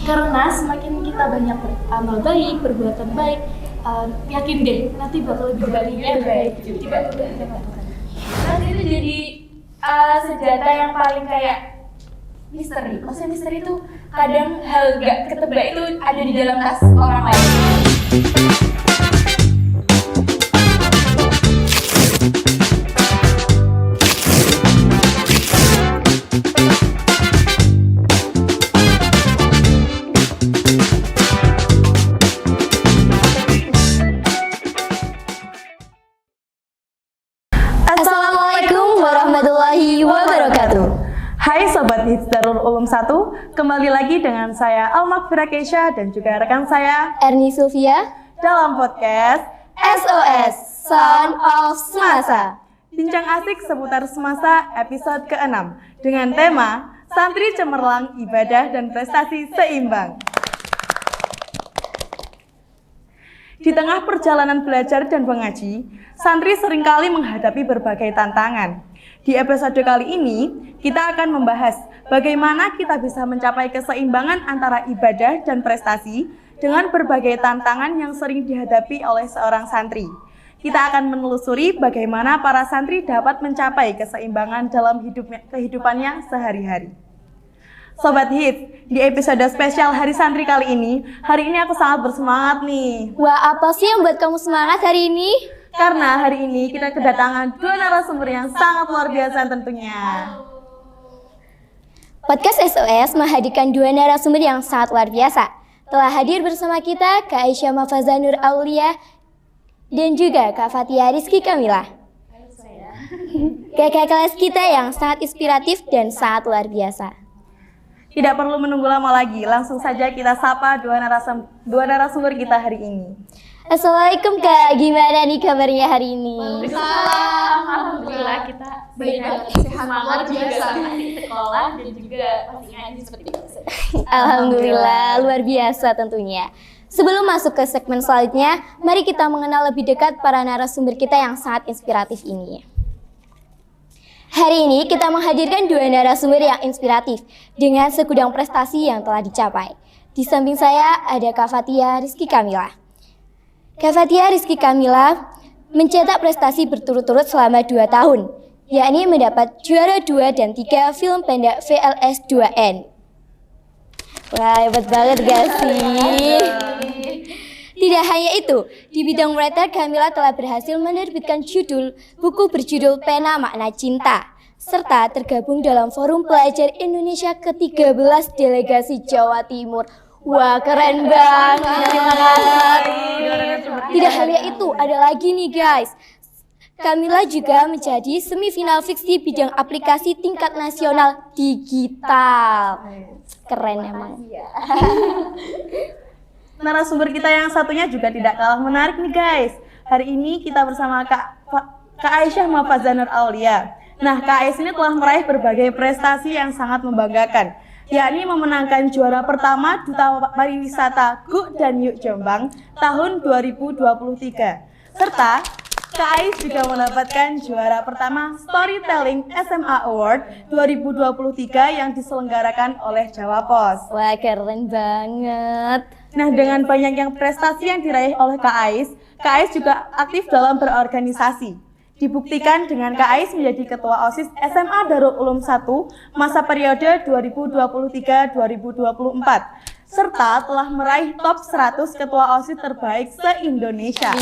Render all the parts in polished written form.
Karena semakin kita banyak beramal baik, perbuatan baik, yakin deh nanti bakal lebih baik dibandingkan. Nanti itu jadi senjata yang paling kayak misteri. Maksudnya misteri itu kadang hal gak ketebak itu ada di dalam tas orang lain. Assalamualaikum warahmatullahi wabarakatuh. Hai Sobat Hits Darul Ulum 1, kembali lagi dengan saya Al-Makfira Keisha dan juga rekan saya Erni Sylvia dalam podcast SOS Sound of Semasa. Bincang asik seputar semasa episode ke-6 dengan tema Santri Cemerlang Ibadah dan Prestasi Seimbang. Di tengah perjalanan belajar dan mengaji, santri seringkali menghadapi berbagai tantangan. Di episode kali ini, kita akan membahas bagaimana kita bisa mencapai keseimbangan antara ibadah dan prestasi dengan berbagai tantangan yang sering dihadapi oleh seorang santri. Kita akan menelusuri bagaimana para santri dapat mencapai keseimbangan dalam kehidupannya sehari-hari. Sobat Hits, di episode spesial Hari Santri kali ini aku sangat bersemangat nih. Wah, apa sih yang buat kamu semangat hari ini? Karena hari ini kita kedatangan dua narasumber yang sangat luar biasa tentunya. Podcast SOS menghadirkan dua narasumber yang sangat luar biasa. Telah hadir bersama kita Kak Aisyah Mafaza Nur Aulia dan juga Kak Fatia Rizky Kamila. Kakak kelas kita yang sangat inspiratif dan sangat luar biasa. Tidak perlu menunggu lama lagi, langsung saja kita sapa dua narasumber kita hari ini. Assalamualaikum Kak, gimana nih kabarnya hari ini? Alhamdulillah kita baik banget, sehat luar biasa di sekolah dan juga masih ngaji seperti biasa. Alhamdulillah, luar biasa tentunya. Sebelum masuk ke segmen selanjutnya, mari kita mengenal lebih dekat para narasumber kita yang sangat inspiratif ini. Hari ini kita menghadirkan dua narasumber yang inspiratif dengan segudang prestasi yang telah dicapai. Di samping saya ada Kak Fatia Rizky Kamila. Kak Fatia Rizky Kamila mencetak prestasi berturut-turut selama 2 tahun, yakni mendapat juara 2 dan 3 film pendek VLS 2N. Wah, hebat banget gak sih? Tidak hanya itu, di bidang writer Kamila telah berhasil menerbitkan buku berjudul Pena Makna Cinta, serta tergabung dalam Forum Pelajar Indonesia ke-13 Delegasi Jawa Timur. Wah, keren banget. Tidak hanya itu, ada lagi nih guys. Kamila juga menjadi semifinal fiksi bidang aplikasi tingkat nasional digital. Keren emang. Narasumber kita yang satunya juga tidak kalah menarik nih guys. Hari ini kita bersama Kak Aisyah Mafaza Nur Aulia. Nah, Kak Aisyah ini telah meraih berbagai prestasi yang sangat membanggakan, yakni memenangkan juara pertama Duta Pariwisata GUK dan Yuk Jombang tahun 2023. Serta Kak Ais juga mendapatkan juara pertama Storytelling SMA Award 2023 yang diselenggarakan oleh Jawa Pos. Wah, keren banget. Nah, dengan banyaknya prestasi yang diraih oleh Kak Ais juga aktif dalam berorganisasi. Dibuktikan dengan Kak Ais menjadi Ketua OSIS SMA Darul Ulum 1 masa periode 2023-2024, serta telah meraih top 100 Ketua OSIS terbaik se-Indonesia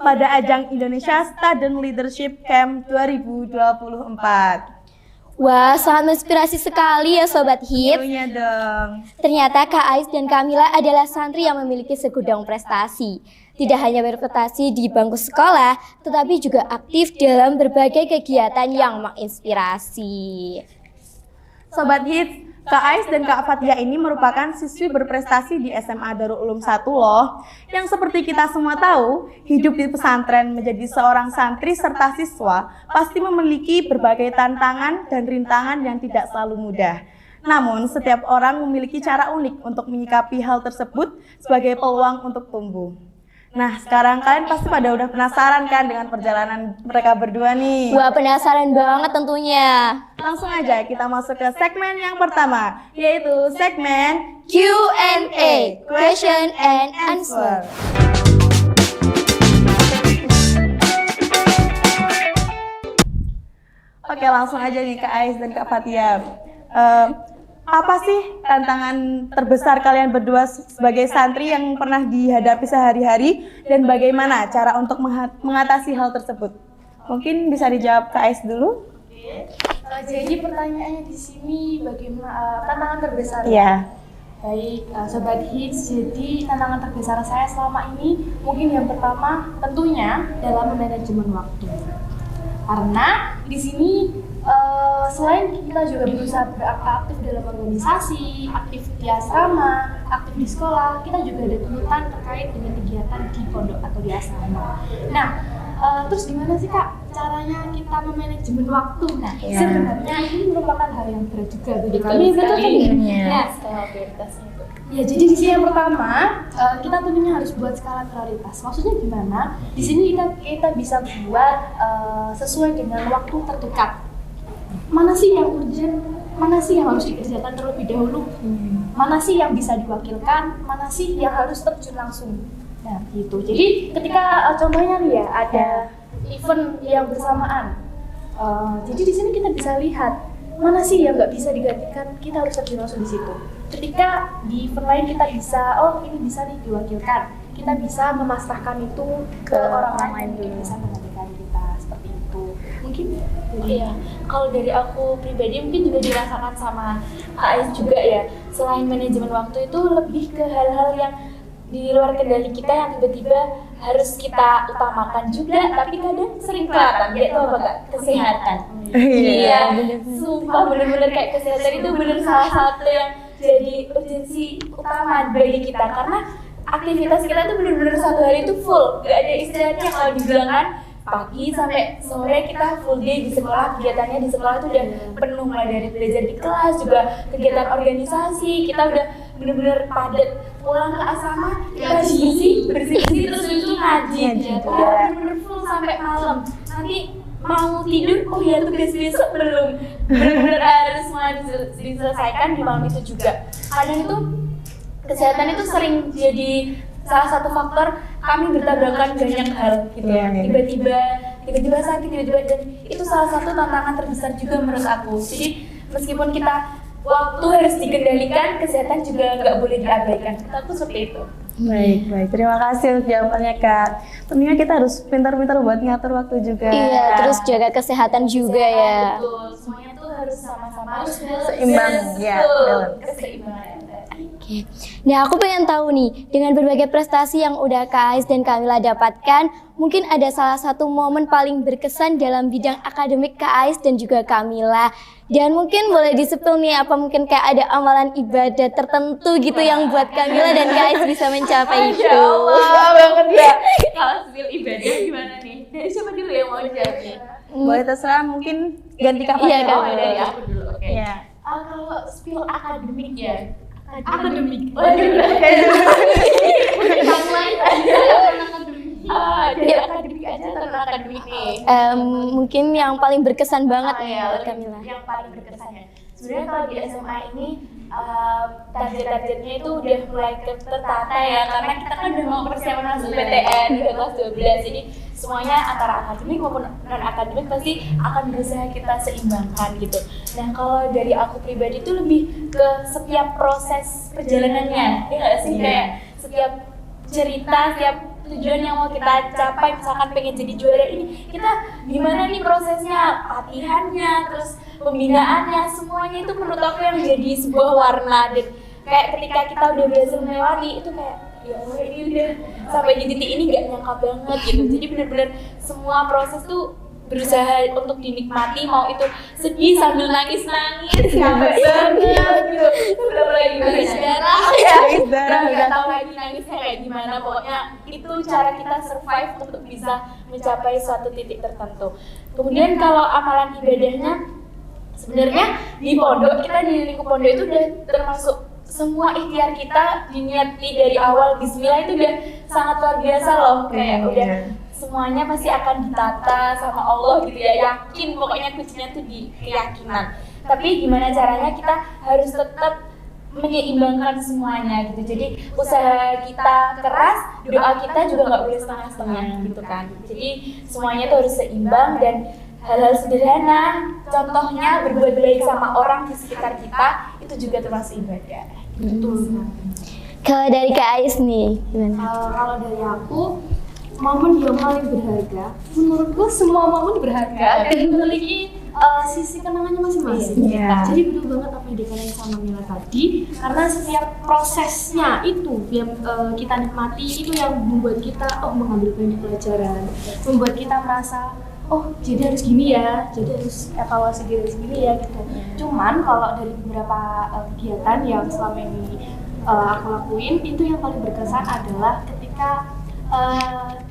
pada ajang Indonesia Student Leadership Camp 2024. Wah, sangat menginspirasi sekali ya Sobat Hits. Tentunya dong. Ternyata Kak Ais dan Kamila adalah santri yang memiliki segudang prestasi. Tidak hanya berprestasi di bangku sekolah, tetapi juga aktif dalam berbagai kegiatan yang menginspirasi. Sobat Hits, Kak Ais dan Kak Fatia ini merupakan siswi berprestasi di SMA Darul Ulum 1 loh. Yang seperti kita semua tahu, hidup di pesantren menjadi seorang santri serta siswa pasti memiliki berbagai tantangan dan rintangan yang tidak selalu mudah. Namun, setiap orang memiliki cara unik untuk menyikapi hal tersebut sebagai peluang untuk tumbuh. Nah, sekarang kalian pasti pada udah penasaran kan dengan perjalanan mereka berdua nih. Wah, penasaran banget tentunya. Langsung aja kita masuk ke segmen yang pertama, yaitu segmen Q&A, question and answer. Oke, langsung aja nih Kak Ais dan Kak Fatia. Apa sih tantangan terbesar kalian berdua sebagai santri yang pernah dihadapi sehari-hari dan bagaimana cara untuk mengatasi hal tersebut? Mungkin bisa dijawab Kak Ais dulu. Jadi pertanyaannya di sini bagaimana tantangan terbesar? Iya. Baik, Sobat Hits, jadi tantangan terbesar saya selama ini mungkin yang pertama tentunya dalam manajemen waktu. Karena di sini selain kita juga berusaha aktif dalam organisasi, aktif di asrama, aktif di sekolah, kita juga ada tuntutan terkait dengan kegiatan di pondok atau di asrama. Nah, terus gimana sih Kak caranya kita memanajemen waktu? Nah, sebenarnya ini merupakan hal yang berat juga bagi kami. Betul kan? Nah, skala prioritasnya itu. Ya, jadi di sini yang pertama kita tentunya harus buat skala prioritas. Maksudnya gimana? Di sini kita bisa buat sesuai dengan waktu terdekat. Mana sih yang urgent? Mana sih yang harus dikerjakan terlebih dahulu? Mana sih yang bisa diwakilkan? Mana sih yang harus terjun langsung? Nah, gitu. Jadi ketika contohnya nih ya ada event yang bersamaan. Jadi di sini kita bisa lihat mana sih yang nggak bisa digantikan, kita harus terjun langsung di situ. Ketika di event lain kita bisa, oh ini bisa nih diwakilkan, kita bisa memasrahkan itu ke orang lain yang bisa menggantikan kita, seperti itu. Mungkin iya, kalau dari aku pribadi mungkin juga dirasakan sama Kak Ais juga ya. Selain manajemen waktu itu lebih ke hal-hal yang di luar kendali kita yang tiba-tiba harus kita utamakan juga, tapi kadang sering kelihatan, yaitu apa Kak? Kesehatan. Iya, sumpah bener-bener kayak kesehatan itu bener salah satu yang jadi urgensi utama bagi kita, karena aktivitas kita itu bener-bener satu hari itu full, gak ada istilahnya kalau dibilang kan pagi sampai sore kita full day di sekolah, kegiatannya di sekolah itu udah penuh, mulai dari belajar di kelas juga kegiatan organisasi, kita udah bener-bener padat. Pulang ke asrama kita bersih terus itu ngaji, udah bener-bener full sampai malam. Nanti mau tidur, oh ya tugas besok belum, bener-bener harus semua diselesaikan di malam itu juga. Kadang itu kesehatan itu sering jadi salah satu faktor kami bertabrakan banyak hal gitu ya. Tiba-tiba sakit, dan itu salah satu tantangan terbesar juga menurut aku. Jadi meskipun kita waktu harus dikendalikan, kesehatan juga nggak boleh diabaikan. Aku seperti itu. Baik. Terima kasih untuk jawabannya Kak. Tentunya kita harus pintar-pintar buat ngatur waktu juga. Iya, terus jaga kesehatan juga ya. Betul, semuanya tuh harus sama-sama Seimbang, ya, balance. Keseimbangan. Oke. Nah, aku pengen tahu nih, dengan berbagai prestasi yang udah Kak Ais dan Kamila dapatkan, mungkin ada salah satu momen paling berkesan dalam bidang akademik Kak Ais dan juga Kamila. Dan mungkin boleh disebut nih, apa mungkin kayak ada amalan ibadah tertentu gitu yang buat Kamila dan Kak Ais bisa mencapai itu. Masya Allah banget ya. Kalau spill ibadah gimana nih? Dari siapa dulu yang mau jawab nih? Boleh terserah, mungkin ganti Kak Iya, Fatia. Kak. Oh, dari aku dulu, oke. Iya. Kalau spill akademik ya. akademik. Waduh, timeline aja akademik. Dari akademik aja tentang akademik nih. Mungkin yang paling berkesan banget nih ya, buat Kamila. yang paling berkesan ya. Sebenarnya kalau di SMA ini target-targetnya itu udah mulai tertata ya, karena kita kan udah mau persiapan masuk PTN di kelas 12, jadi semuanya antara akademik maupun non akademik pasti akan berusaha kita seimbangkan gitu. Nah kalau dari aku pribadi itu lebih ke setiap proses perjalanannya, ya nggak sih, kayak setiap cerita, setiap tujuan yang mau kita capai, misalkan pengen jadi juara ini, kita gimana nih prosesnya, latihannya, terus pembinaannya, semuanya itu menurut aku yang jadi sebuah warna. Dan kayak ketika kita udah berhasil melewati itu kayak ya Allah, ini udah sampai di titik ini gak nyangka banget gitu. Jadi benar-benar semua proses tuh berusaha untuk dinikmati, mau itu sedih sambil nangis-nangis, sampai banget gitu. Udah mulai nangis darah ya, nggak tahu lagi nangisnya kayak gimana. Pokoknya itu cara kita survive untuk bisa mencapai suatu titik tertentu. Kemudian kalau amalan ibadahnya, sebenarnya di pondok, kita di lingkup pondok itu udah termasuk semua ikhtiar kita diniati dari awal Bismillah itu udah sangat luar biasa loh, kayak udah semuanya pasti akan ditata sama Allah gitu ya, yakin pokoknya kuncinya tuh di keyakinan. Tapi gimana caranya kita harus tetap menyeimbangkan semuanya gitu. Jadi usaha kita keras, doa kita juga nggak boleh setengah-setengah gitu kan. Jadi semuanya tuh harus seimbang dan hal-hal sederhana, contohnya berbuat baik sama orang di sekitar kita itu juga termasuk ibadah. Betul. Kalau dari Kak Ais nih, gimana? Kalau dari aku, momen yang paling berharga, menurutku semua momen berharga dan memiliki sisi kenangannya masing-masing. Jadi betul banget apa yang dikatakan sama Mila tadi, karena setiap prosesnya itu yang kita nikmati itu yang membuat kita mengambil banyak pelajaran, membuat kita merasa jadi harus gini ya, jadi harus evaluasi diri sendiri ya gitu. Cuman kalau dari beberapa kegiatan yang selama ini aku lakuin, itu yang paling berkesan adalah ketika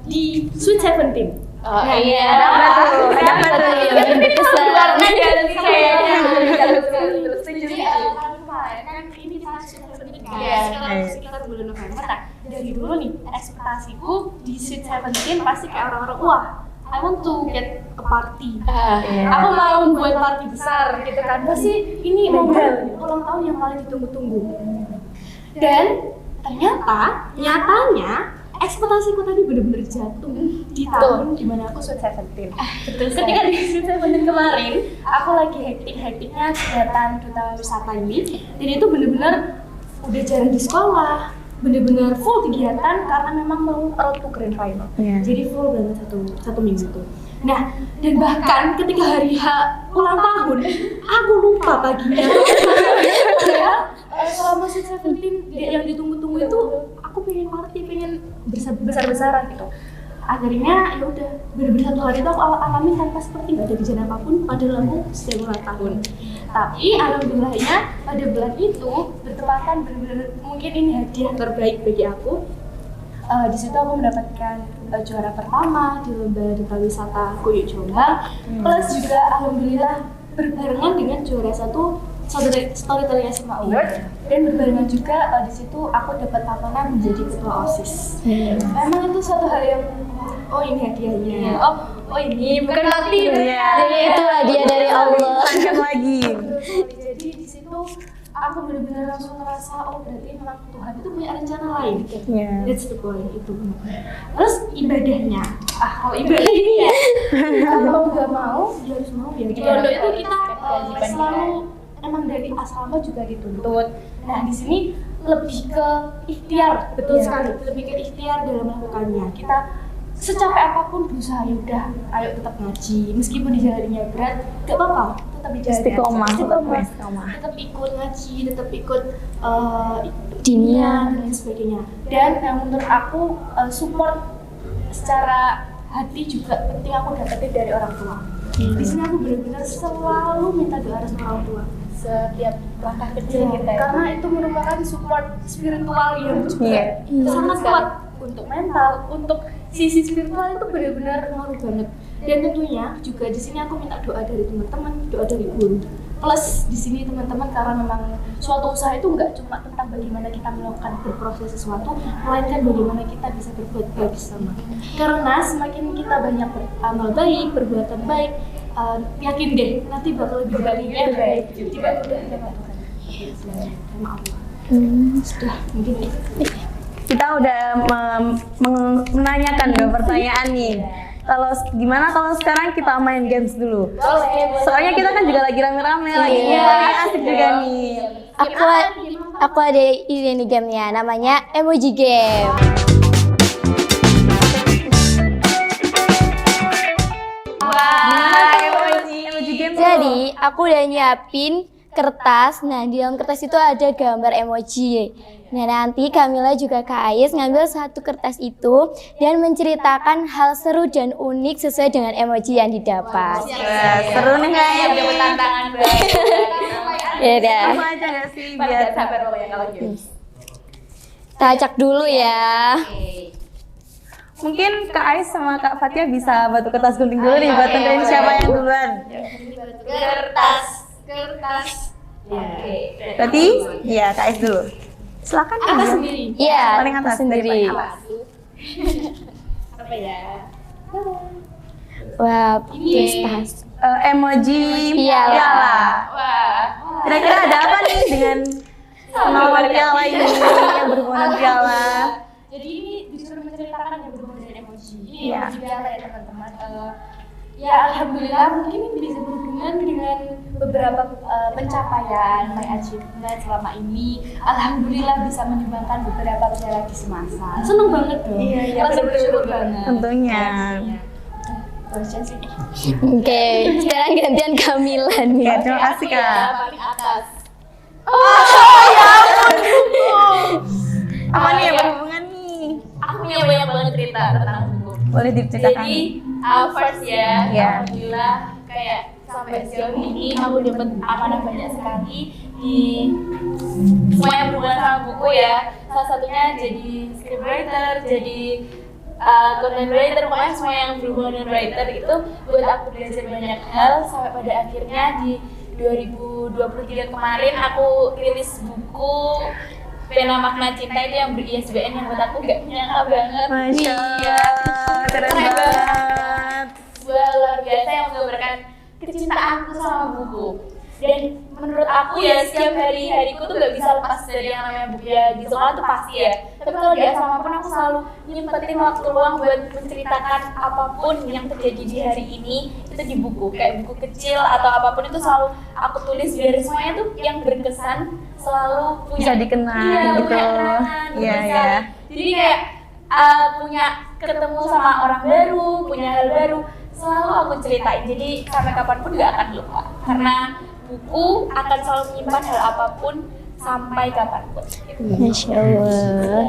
di Sweet Seventeen. Iya, kenapa tuh yang berkesan? Jadi kemarin kan ini kita Sweet Seventeen kan, sekitar bulan November. Dari dulu nih ekspektasiku di Sweet Seventeen pasti kayak orang-orang, wah, I want to get a party. Aku mau buat party besar gitu kan. Pasti ini momen ulang tahun yang paling ditunggu-tunggu. Dan nyatanya ekspektasiku tadi benar-benar jatuh di tahun dimana aku Sweet Seventeen. Ketika di Sweet Seventeen kemarin, aku lagi hektik-hektiknya kegiatan duta wisata ini, dan itu benar-benar udah jarang di sekolah. Bener-bener full kegiatan karena memang mau road to grand final. Jadi full banget satu minggu itu. Nah, dan bahkan ketika hari ulang tahun, aku lupa paginya. Selama Sweet Seventeen yang ditunggu-tunggu itu, aku pengen party, pengen besar-besaran gitu. Akhirnya ya udah bener-bener satu hari itu aku alami tanpa seperti nggak ada gejala apapun, padahal aku sedang ulang tahun. Tapi alhamdulillahnya pada bulan itu bertepatan bener-bener mungkin ini hadiah terbaik bagi aku. Di situ aku mendapatkan juara pertama di lomba duta wisata Kuyuk Jombang, plus juga alhamdulillah berbarengan dengan juara satu Storytelling SMA Award, dan berbarengan juga di situ aku dapat amanah menjadi ketua OSIS. Memang itu suatu hal yang ini hadiahnya. Ini bukan mati Jadi itu hadiah dari Allah. Lanjut lagi. Jadi di situ aku benar-benar langsung ngerasa berarti memang Tuhan itu punya rencana lain. That's the point itu. Terus ibadahnya, kalau ibadah ini ya mau nggak mau ya harus mau ya. Di pondok itu kita selalu emang dari asrama juga dituntut. Nah di sini lebih ke ikhtiar, betul sekali. Lebih ke ikhtiar dalam melakukannya. Kita secapek apapun berusaha, yaudah, ayo tetap ngaji. Meskipun dijalaninya berat, gak apa-apa, tetap dijalani. Tetap ikut ngaji, tetap ikut diniyah dan lain sebagainya. Dan yang menurut aku support secara hati juga penting aku dapetin dari orang tua. Di sini aku benar-benar selalu minta doa restu orang tua. Setiap langkah kecil kita karena itu merupakan support spiritual yang juga sangat kuat untuk mental, untuk sisi spiritual itu benar-benar ngaruh banget. Dan tentunya juga di sini aku minta doa dari teman-teman, doa dari guru. Plus di sini teman-teman, karena memang suatu usaha itu nggak cuma tentang bagaimana kita melakukan berproses sesuatu, melainkan bagaimana kita bisa berbuat baik bersama. Karena semakin kita banyak beramal baik, perbuatan baik, yakin deh nanti bakal lebih baik. Tiba-tiba dapat sama Allah. Sudah mungkin Kita udah menanyakan dua pertanyaan nih. Gimana kalau sekarang kita main games dulu? Soalnya kita kan juga lagi rame-rame, lagi asik juga nih. Aku ada ide nih gamenya, namanya Emoji Game. Emoji game. Jadi aku udah nyiapin kertas. Nah di dalam kertas itu ada gambar emoji. Nah nanti Kamila juga Kak Ais ngambil satu kertas itu dan menceritakan hal seru dan unik sesuai dengan emoji yang didapat. Seru nih guys. Dapat tantangan baru. Ya udah. Apa aja nggak sih biar Sabar pokoknya kalau gitu. Kita acak dulu ya. mungkin Kak Ais sama Kak Fatia bisa batu kertas gunting dulu nih buat tentuin siapa yang duluan. Kertas. Oke. Berarti ya KS dulu. Silakan. Atas Angel. sendiri. Iya, Paling atas sendiri. dari paling atas. Apa ya? Wah, prestasi. Emoji Piala. piala. Wah. Kira-kira ada apa nih dengan pengawalan piala ini yang berhubungan dengan piala? Jadi ini disuruh menceritakan yang berhubungan dengan emoji. Ini Iya. emoji piala ya teman-teman. Ya alhamdulillah mungkin ini bisa berhubungan dengan beberapa pencapaian, my achievement selama ini. Alhamdulillah bisa menyumbangkan beberapa piala di semasa. Seneng banget dong. Iya, Merasa bersyukur banget. Tentunya. Terusnya sih. Oke, sekarang gantian Kamila nih. Oke, terima kasih Ya, Kak. paling atas. Apa nih yang berhubungan nih? Aku punya banyak banget cerita tentang buku. Boleh diceritakan. Jadi first ya, Ya. alhamdulillah kayak sampai sejauh ini aku dapat amanah banyak sekali di semua yang berhubungan sama buku ya. Salah satunya jadi scriptwriter, jadi content writer, pokoknya semua yang berhubungan dengan writer itu buat aku belajar banyak hal sampai pada akhirnya di 2023 kemarin aku rilis buku Pena Makna Cinta itu yang ber-ISBN yang buat aku gak nyangka banget. Masya Allah, keren banget. Sebuah luar biasa yang menggambarkan kecintaanku sama buku. Dan menurut aku ya setiap hariku tuh gak bisa lepas dari yang namanya buku ya. Di sekolah tuh pasti ya. Tapi kalau di asrama pun aku selalu nyempetin waktu luang buat menceritakan apapun yang terjadi di hari ini itu di buku. Kayak buku kecil atau apapun itu selalu aku tulis biar semuanya tuh yang berkesan selalu punya Bisa dikenang iya, gitu. punya kenangan, Iya, berkesan. iya. Jadi kayak punya ketemu sama orang baru, punya hal baru, selalu aku ceritain. Jadi sampai kapanpun gak akan lupa. Karena buku akan selalu menyimpan hal apapun sampai kapanpun. Masya Allah.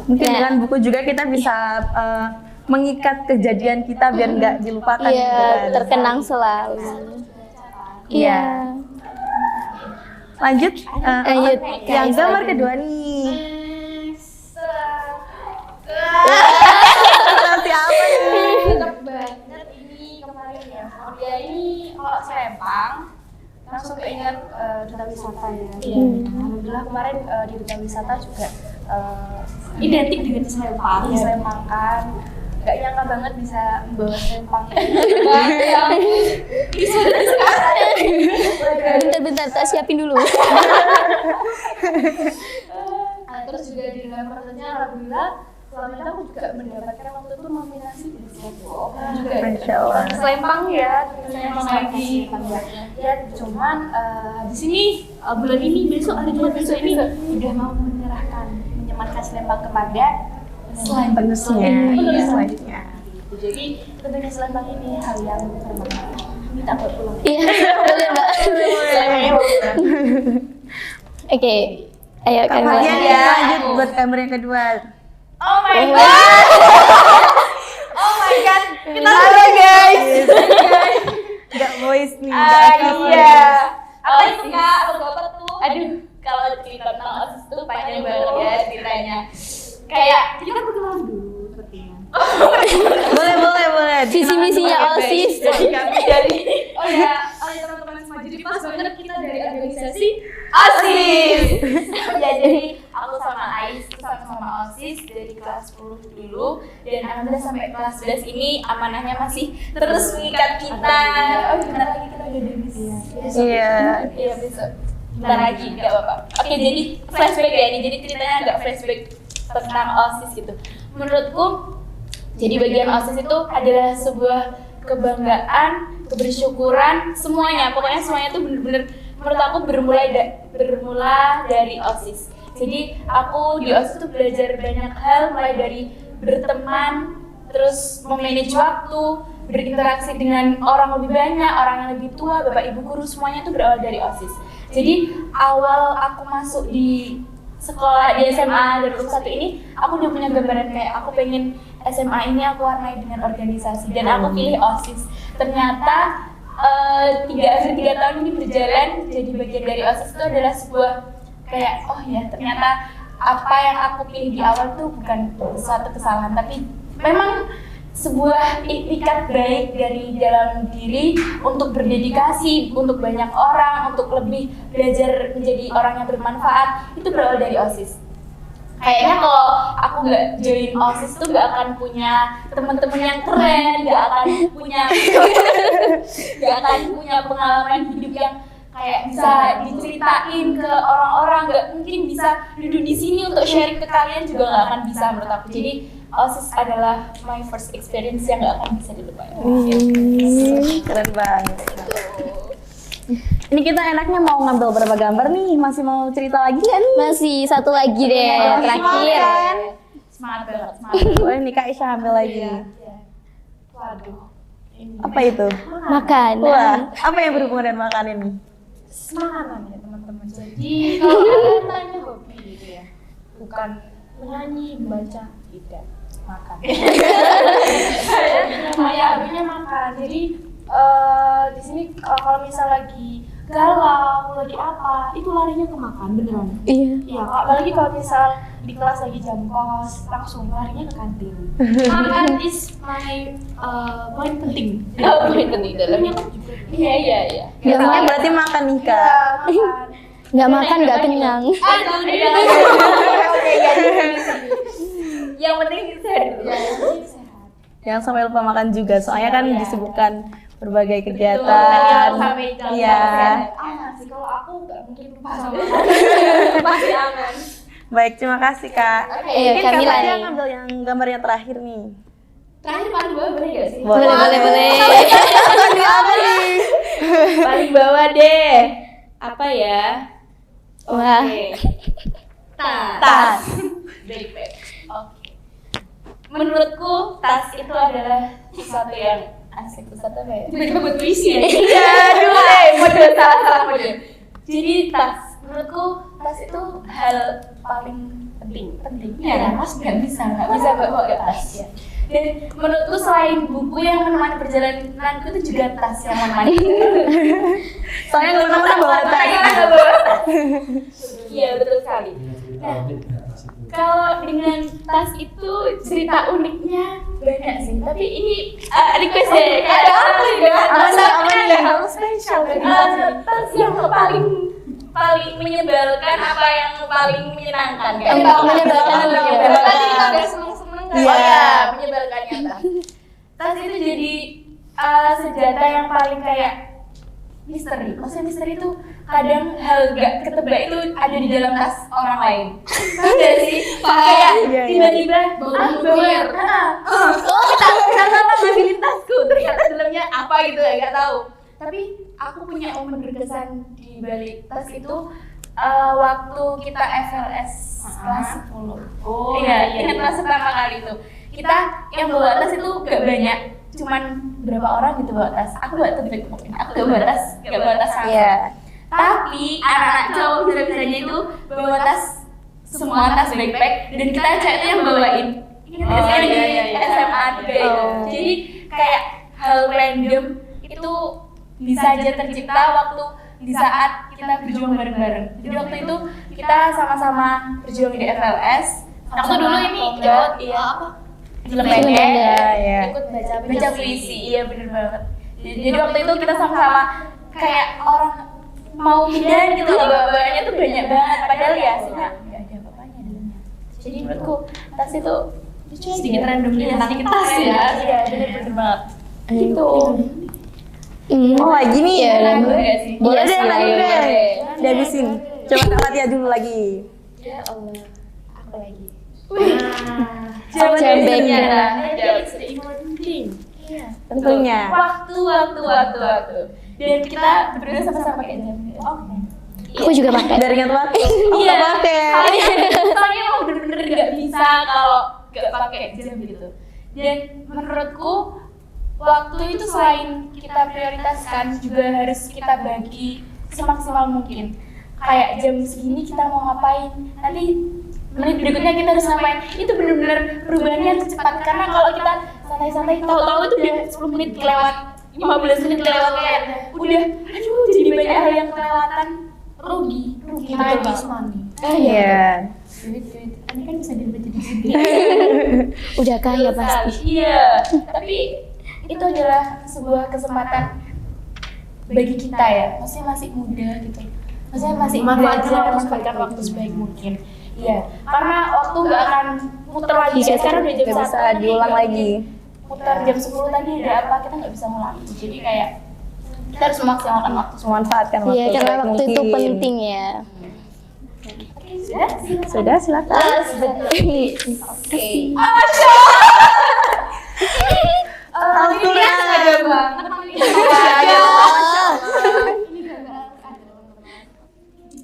Mungkin Ya. dengan buku juga kita bisa mengikat kejadian kita biar nggak dilupakan. gitu Iya, kan. terkenang selalu. Iya. Lanjut, Lanjut. yang gambar kedua nih. Seperti apa nih? Cocok banget ini kemarin ya. Dia ini kalau Selempang langsung keinget duta wisata ya. Alhamdulillah kemarin di duta wisata juga identik dengan Selempang, Selempangkan. Gak nyangka banget bisa membawa Selempang yang bisa Bentar-bentar, tak siapin dulu. terus juga di dalam prosesnya alhamdulillah selama itu aku juga mendapatkan waktu itu nominasi di suatu juga Masya Allah. Selempang ya, Selempang lagi ya cuman di sini bulan ini besok hari Jumat besok ini udah mau menyematkan Selempang kepada Penerusnya. penerusnya. Selanjutnya. Jadi tentunya Selempang ini hal yang bermanfaat. Minta buat pulang. Iya, boleh Mbak. Selempangnya mau pulang. Oke, ayo Kamila. Kalian ya, lanjut buat gambar yang kedua. Oh my god. Oh my god. Kita Halo guys. Nggak voice nih. iya. Apa itu Kak? Apa tuh? Aduh, kalau cerita tentang OSIS tuh panjang banget ya ceritanya. Kayak jadi kan perkenalan dulu sepertinya. Boleh. Visi misinya OSIS. Jadi kami dari oh ya, teman-teman semua jadi pas banget kita dari organisasi OSIS. Ya jadi aku sama Ais sama OSIS dari kelas 10 dulu dan alhamdulillah sampai kelas 11 ini amanahnya masih terus mengikat kita. Oh, bentar lagi kita udah debut ya. Iya. Iya besok. Bentar lagi, nggak apa-apa. Oke, jadi flashback ya ini. Jadi ceritanya agak flashback tentang OSIS gitu. Menurutku, jadi bagian OSIS itu adalah sebuah kebanggaan, kebersyukuran, semuanya. Pokoknya semuanya itu bener-bener menurut aku bermula dari OSIS. Jadi aku di OSIS tuh belajar banyak hal, mulai dari berteman, terus memanage waktu, berinteraksi dengan orang lebih banyak, orang yang lebih tua, bapak ibu guru, semuanya itu berawal dari OSIS. Jadi awal aku masuk di sekolah di SMA Darul 1 ini, aku udah punya gambaran kayak aku pengen SMA ini aku warnai dengan organisasi dan aku pilih OSIS. Ternyata 3 tahun ini berjalan jadi bagian dari OSIS itu adalah sebuah kayak oh ya ternyata apa yang aku pilih di awal tuh bukan suatu kesalahan tapi memang sebuah itikat baik dari dalam diri untuk berdedikasi untuk banyak orang, untuk lebih belajar menjadi orang yang bermanfaat, itu berawal dari OSIS. Kayaknya kalau aku nggak join OSIS tuh nggak akan punya teman-teman yang keren, nggak akan punya pengalaman hidup yang kayak bisa diceritain ke orang-orang, nggak mungkin bisa duduk di sini untuk sharing ke kalian juga nggak akan bisa menurut aku. Jadi OSIS adalah my first experience yang nggak akan bisa dilupain. Keren banget. Ini kita enaknya mau ngambil berapa gambar nih? Masih mau cerita lagi nggak nih? Masih satu lagi deh, terakhir. Semangat banget, semangat. Boleh nih Kak Isya ambil lagi. Waduh. Apa itu? Makan. Wah, apa yang berhubungan dengan makan ini? Makanan ya teman-teman. Jadi kalau kalian tanya hobi gitu ya, bukan menyanyi, membaca, tidak, makan. Saya hobinya makan. Jadi di sini kalau misal lagi galau, lagi apa, itu larinya ke makan beneran. Iya. Iya, apalagi kalau misal di kelas lagi jam kos, langsung larinya ke kantin. Makan is my poin penting. Poin penting dalamnya kan juga. Iya. Intinya berarti makan nih Kak. Makan. Nggak makan nggak kenyang. Aduh, oke, yang penting sehat. Jangan sampai lupa makan juga, soalnya kan disebutkan berbagai Betul, kegiatan. sampai jalan. Iya. Aman sih, kalau aku nggak mungkin lupa sama pasti aman. Baik, terima kasih Kak. Iya, Mungkin Kamila Kak Fatia nih. ngambil yang gambar yang terakhir nih. Terakhir paling bawah boleh nggak sih? Boleh. Boleh. Ini apa nih? Paling bawah deh. Apa ya? Wah. Tas. Backpack. Oke. Menurutku tas itu adalah sesuatu yang asik, sesuatu apa ya? Tiba-tiba buat puisi ya? Iya, mode salah mode. Jadi tas, menurutku tas itu hal paling penting. Ya, mas nggak bisa bawa tas ya. Dan menurutku selain buku yang menemani perjalananku itu juga tas yang menemani. Soalnya kemana-mana bawa tas. Iya, betul sekali. Nah, kalau dengan tas itu cerita uniknya banyak sih, tapi ini request deh, ada apa ya? Ada hal spesial dari tas yang paling menyebalkan apa yang paling menyenangkan? Menyebalkan. Tadi kita udah seneng-seneng kan? Iya. Oh ya, menyebalkannya tas. Tas itu jadi senjata yang paling kayak misteri. Maksudnya misteri itu kadang hal gak ketebak itu ada di dalam tas orang lain. Tahu gak sih? Kayak Iya. tiba-tiba kita ngambilin tasku, ternyata dalamnya apa gitu ya, gak tahu. Tapi aku punya momen berkesan di balik tas itu waktu kita FLS kelas 10. Oh iya, ingat kelas pertama kali itu. Kita yang bawa tas itu gak banyak, cuman berapa orang gitu bawa tas. Aku bawa tote bag mungkin. Aku gak bawa tas sama. Iya. Tapi anak-anak cowok bisa-bisanya itu bawa tas, semua tas backpack, dan kita cewek itu yang bawain. Ingat nggak sih di SMA juga itu. Jadi kayak hal random itu bisa aja tercipta waktu di saat kita berjuang bareng-bareng. Jadi waktu itu kita sama-sama berjuang di FLS. Waktu dulu ini ikut film pendek, Iya. ikut baca puisi, iya bener banget. Jadi waktu itu kita sama-sama kayak orang mau pindah gitu loh, bawanya tuh banyak banget, padahal ya aslinya nggak ada apa-apanya dalamnya. Jadi menurutku tas itu sedikit random tentang sedikit tas ya, iya bener banget. Gitu. Oh lagi nih ya. Lagu nggak sih? Boleh deh, Iya, lagu iya, deh. boleh. Dihabisin. Coba Kak Fatia dulu lagi. Ya Allah, apa lagi? Jam Iya, back. Iya. Tentunya. Waktu. Dan kita berdua sama-sama pakai jam. Oke. Aku juga pakai. Dari ingat waktu. Iya. pakai. Soalnya emang bener-bener nggak bisa kalau nggak pakai jam gitu. Dan menurutku waktu itu selain kita prioritaskan juga harus kita bagi semaksimal mungkin. Kayak jam segini kita mau ngapain, nanti menit berikutnya kita harus ngapain. Itu bener-bener perubahannya harus cepat, karena kalau kita santai-santai tahu-tahu itu udah 10 menit kelewat, 15 menit kelewat, kayak udah aduh jadi banyak hal yang kelewatan, rugi Habis money. Iya. Ini kan bisa dibaca di sini. Udah kaya pasti. Iya, tapi itu adalah sebuah kesempatan bagi kita ya, maksudnya masih muda gitu, maksudnya masih manfaatkan waktu sebaik mungkin. Iya, karena waktu nggak akan muter lagi. Kayak sekarang udah jam Nggak bisa 1 diulang lagi. Muter jam 10 tadi ada apa, kita nggak bisa ngulang. Jadi kayak kita harus memaksimalkan waktu. Memanfaatkan waktu Iya, karena sebaik waktu itu mungkin. penting ya. Sudah, silakan. Oke. Al-Quran.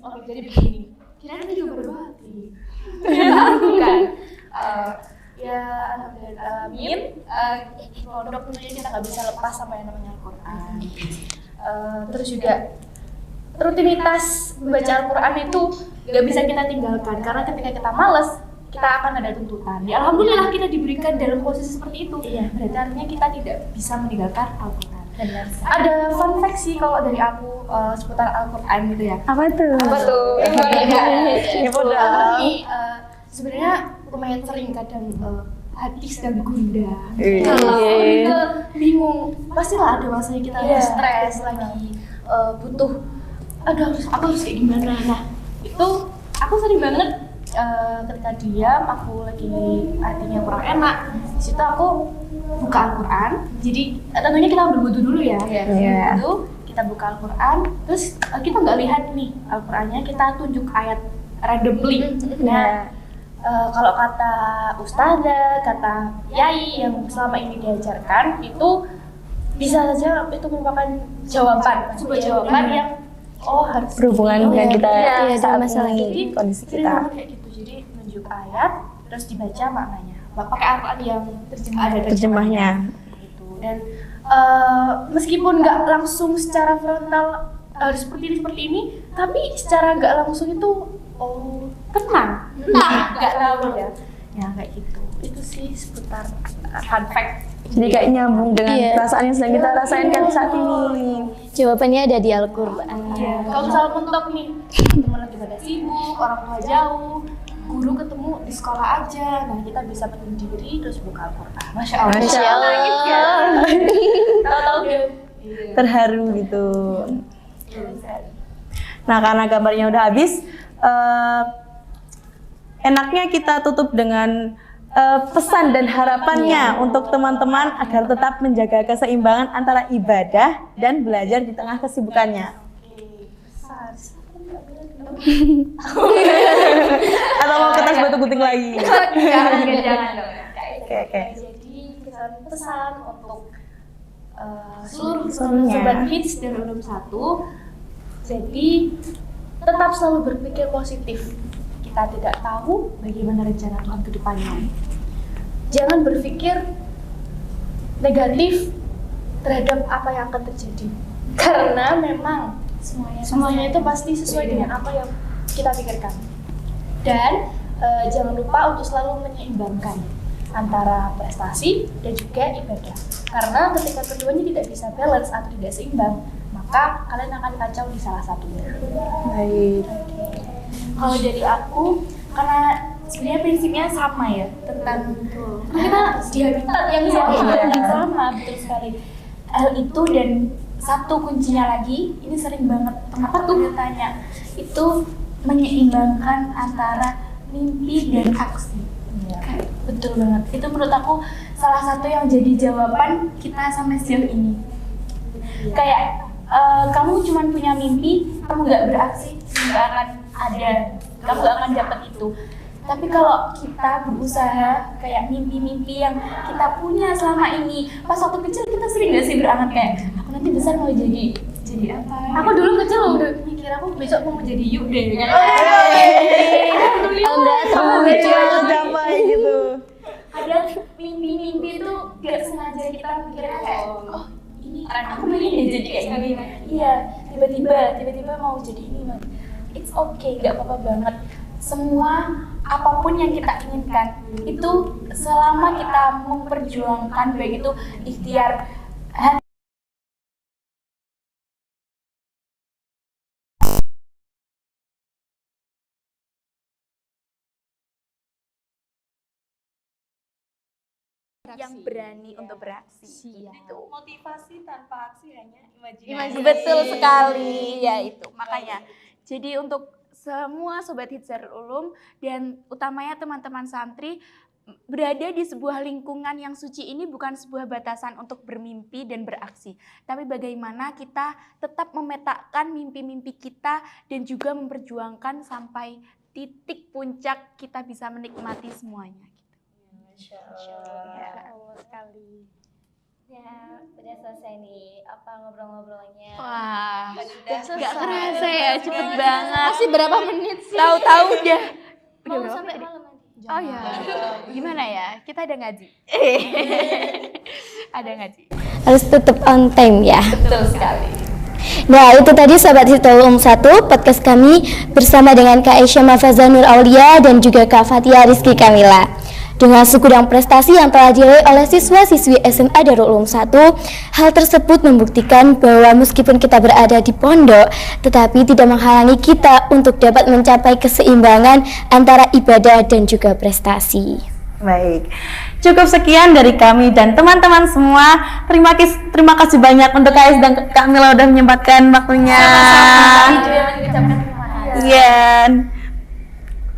Oh, jadi begini. Kira-kira itu juga berbagi. Bukan. Ya, alhamdulillah. Pondok tentunya kita nggak bisa lepas sama yang namanya Al-Quran. Terus juga rutinitas membaca Al-Quran itu nggak bisa kita tinggalkan karena ketika kita males kita akan ada tuntutan. Ya alhamdulillah kita diberikan dalam posisi seperti itu. Iya. Berarti artinya kita tidak bisa meninggalkan Al-Quran. Benar. Ada fun fact sih kalau dari aku seputar Al-Quran gitu ya. Apa tuh? Apa tuh? Ya, udah. Ini sebenarnya lumayan sering kadang hadis dan gundah. Iya. Kalau kita bingung, pastilah ada masanya kita lagi stres, lagi butuh, aduh aku harus kayak gimana. Nah itu aku sering banget ketika diam, aku lagi hatinya kurang enak. Di situ aku buka Al-Quran. Jadi tentunya kita berwudu dulu ya. Iya. Berwudu, kita buka Al-Quran. Terus kita nggak lihat nih Al-Qurannya, kita tunjuk ayat randomly. Nah, kalau kata ustazah, kata yai yang selama ini diajarkan itu bisa saja itu merupakan jawaban, sebuah jawaban yang harus Berhubungan dengan kita Iya, saat dalam masalah ini, kondisi sering kita. banget kayak gitu. Jadi nunjuk ayat terus dibaca maknanya. Pakai Al-Quran yang ada Terjemahnya. gitu. Dan meskipun nggak langsung secara frontal harus seperti ini, tapi secara nggak langsung itu tenang, nggak tahu ya kayak gitu. Itu sih seputar fun fact. Jadi kayak nyambung dengan Iya. perasaan yang sedang kita rasain kan saat ini. Jawabannya ada di Al-Quran. Kalau misalnya mentok nih, teman lagi pada sibuk, orang tua jauh, guru ketemu di sekolah aja, nah kita bisa berdiri terus buka Al-Quran. Masya Allah. Masya Allah. Tahu-tahu deh. Terharu gitu. Nah, karena gambarnya udah habis, enaknya kita tutup dengan pesan dan harapannya untuk teman-teman agar tetap menjaga keseimbangan antara ibadah dan belajar di tengah kesibukannya. Atau mau kertas batu gunting lagi? Jangan dong. Oke. Jadi pesan untuk seluruh Seluruhnya. sobat hits dan Ulum 1. Jadi tetap selalu berpikir positif. Kita tidak tahu bagaimana rencana Tuhan ke depannya. Jangan berpikir negatif terhadap apa yang akan terjadi. Karena memang semuanya itu pasti sesuai dengan apa yang kita pikirkan. Dan jangan lupa untuk selalu menyeimbangkan antara prestasi dan juga ibadah. Karena ketika keduanya tidak bisa balance atau tidak seimbang, maka kalian akan kacau di salah satunya. Baik. Kalau dari aku, karena sebenarnya prinsipnya sama ya tentang kita di habitat yang sama, betul sekali. Hal itu dan satu kuncinya lagi, ini sering banget kenapa tuh ditanya, itu menyeimbangkan antara mimpi dan aksi. Kayak, betul banget. Itu menurut aku salah satu yang jadi jawaban kita sampai sejauh ini. Kayak kamu cuma punya mimpi, kamu nggak beraksi, nggak akan ada, kamu nggak akan dapat itu. Tapi kalau kita berusaha kayak mimpi-mimpi yang kita punya selama ini, pas waktu kecil kita sering nggak sih berangan kayak aku nanti besar mau jadi apa? Aku dulu kecil udah mikir aku besok mau jadi yuk deh. Anda terwujud. Tercapai gitu. Ada mimpi-mimpi itu gak sengaja kita mikirnya kayak ini aku pengen ya jadi kayak gini. Iya, tiba-tiba mau jadi ini. It's okay, gak apa-apa banget. Semua apapun yang kita inginkan itu selama kita memperjuangkan baik itu ikhtiar hati yang berani untuk beraksi. Itu motivasi tanpa aksi hanya imajinasi. Betul sekali, ya itu. Makanya, jadi untuk semua Sobat Hitsdarul Ulum dan utamanya teman-teman santri, berada di sebuah lingkungan yang suci ini bukan sebuah batasan untuk bermimpi dan beraksi. Tapi bagaimana kita tetap memetakan mimpi-mimpi kita dan juga memperjuangkan sampai titik puncak kita bisa menikmati semuanya. Masya Allah sekali. Ya, udah selesai nih ngobrol-ngobrolnya. Wah, nggak kerasa ya, cepet banget. Masih berapa menit sih? Tahu-tahu udah. Mau berapa sampai menit? malam nanti. Oh ya, gimana ya? Kita ada ngaji. Ada ngaji. Harus tetap on time ya. Betul sekali. Nah, itu tadi Sobat Hitsdarul Ulum 1 podcast kami bersama dengan Kak Aisyah Mafaza Nur Aulia dan juga Kak Fathia Rizky Kamila. Dengan segudang prestasi yang telah diraih oleh siswa-siswi SMA Darul Ulum 1, hal tersebut membuktikan bahwa meskipun kita berada di pondok, tetapi tidak menghalangi kita untuk dapat mencapai keseimbangan antara ibadah dan juga prestasi. Baik, cukup sekian dari kami dan teman-teman semua. Terima kasih banyak untuk Kak Ais dan Kak Mila udah menyempatkan waktunya. Iya.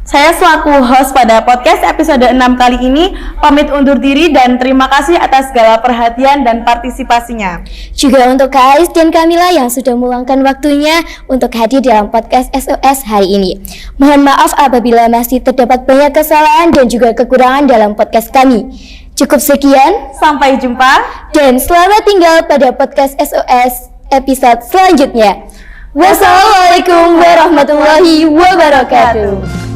Saya selaku host pada podcast episode 6 kali ini pamit undur diri dan terima kasih atas segala perhatian dan partisipasinya. Juga untuk Kak Ais dan Kamila yang sudah meluangkan waktunya untuk hadir dalam podcast SOS hari ini. Mohon maaf apabila masih terdapat banyak kesalahan dan juga kekurangan dalam podcast kami. Cukup sekian, Sampai jumpa. dan selamat tinggal pada podcast SOS episode selanjutnya. Wassalamualaikum warahmatullahi wabarakatuh.